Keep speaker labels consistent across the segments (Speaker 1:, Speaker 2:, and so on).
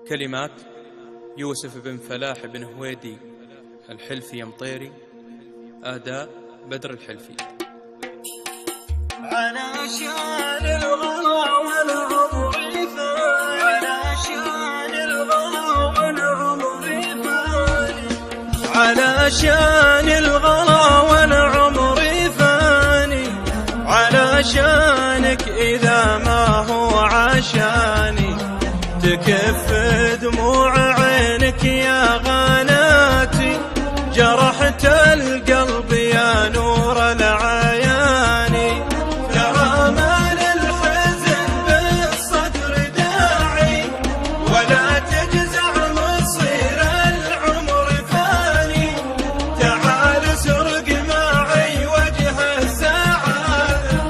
Speaker 1: كلمات يوسف بن فلاح بن هويدي الحلفي يا مطيري. أداء بدر الحلفي.
Speaker 2: علشان الغلا والعمر فاني، علشان الغلا والعمر فاني، علشان الغلا والعمر فاني، علشانك إذا ما هو عشاني تكف دموع عينك يا غناتي، جرحت القلب يا نور العياني، ترامل الحزن بالصدر داعي، ولا تجزع مصير العمر فاني، تعال اسرق معي وجه السعادة،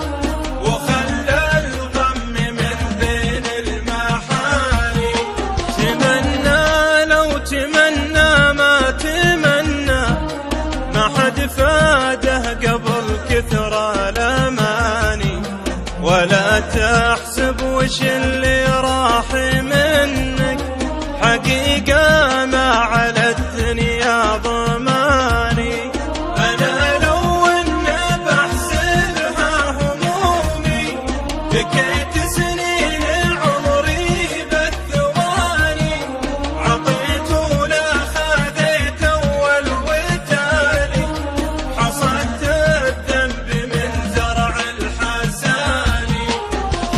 Speaker 2: وخلى الغم من بين المحاني، تمنى لو تمنى ما تمنى، ما حد فاده قبل كثر الاماني، ولا تحسب وش اللي راح منك، حقيقة ما على الدنيا ضماني، انا لو ان بحسبها همومي بكيت سنين عمري بالثواني، عطيت ولا خذيت اول وتالي، حصدت الذنب من زرع الحساني،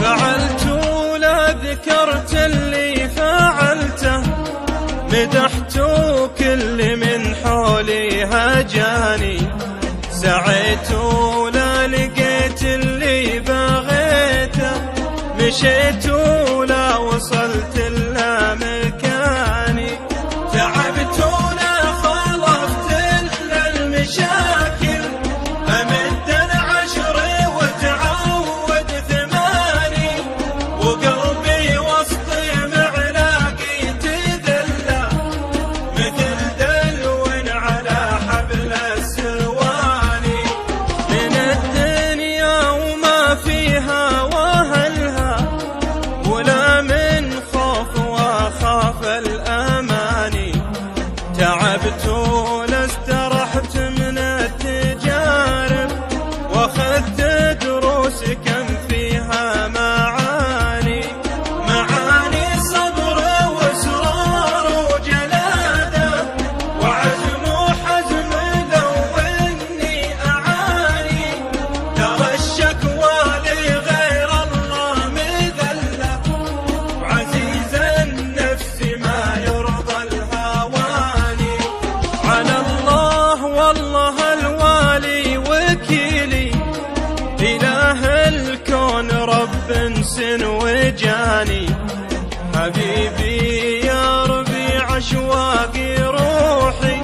Speaker 2: فعلت ولا ذكرت اللي فعلته، مدحت كل من حولي هجاني، سعيت ولا لقيت اللي بغيته، مشيت ولا وصلت الا مكاني، تعبت ولا خلفت الا المشاكل، امد العشر وتعود ثماني، وقلبي وسط معلاقي تذلى، مثل دلو على حبل السواني، من الدنيا وما فيها واهلها، ولا من خوف واخاف الاماني، تعبت ولا استرحت من التجارب، واخذت دروس كم فيها معاني، معاني صبر واسرار وجلاده، وعزم وحزم لو اني اعاني، ترى الشكوى لغير الله مذله، وعزيز النفس ما يرضى الهواني، على الله والله الوالي وكيلي، إله الكون رب سن وجاني، حبيبي يا ربيع أشواقي روحي،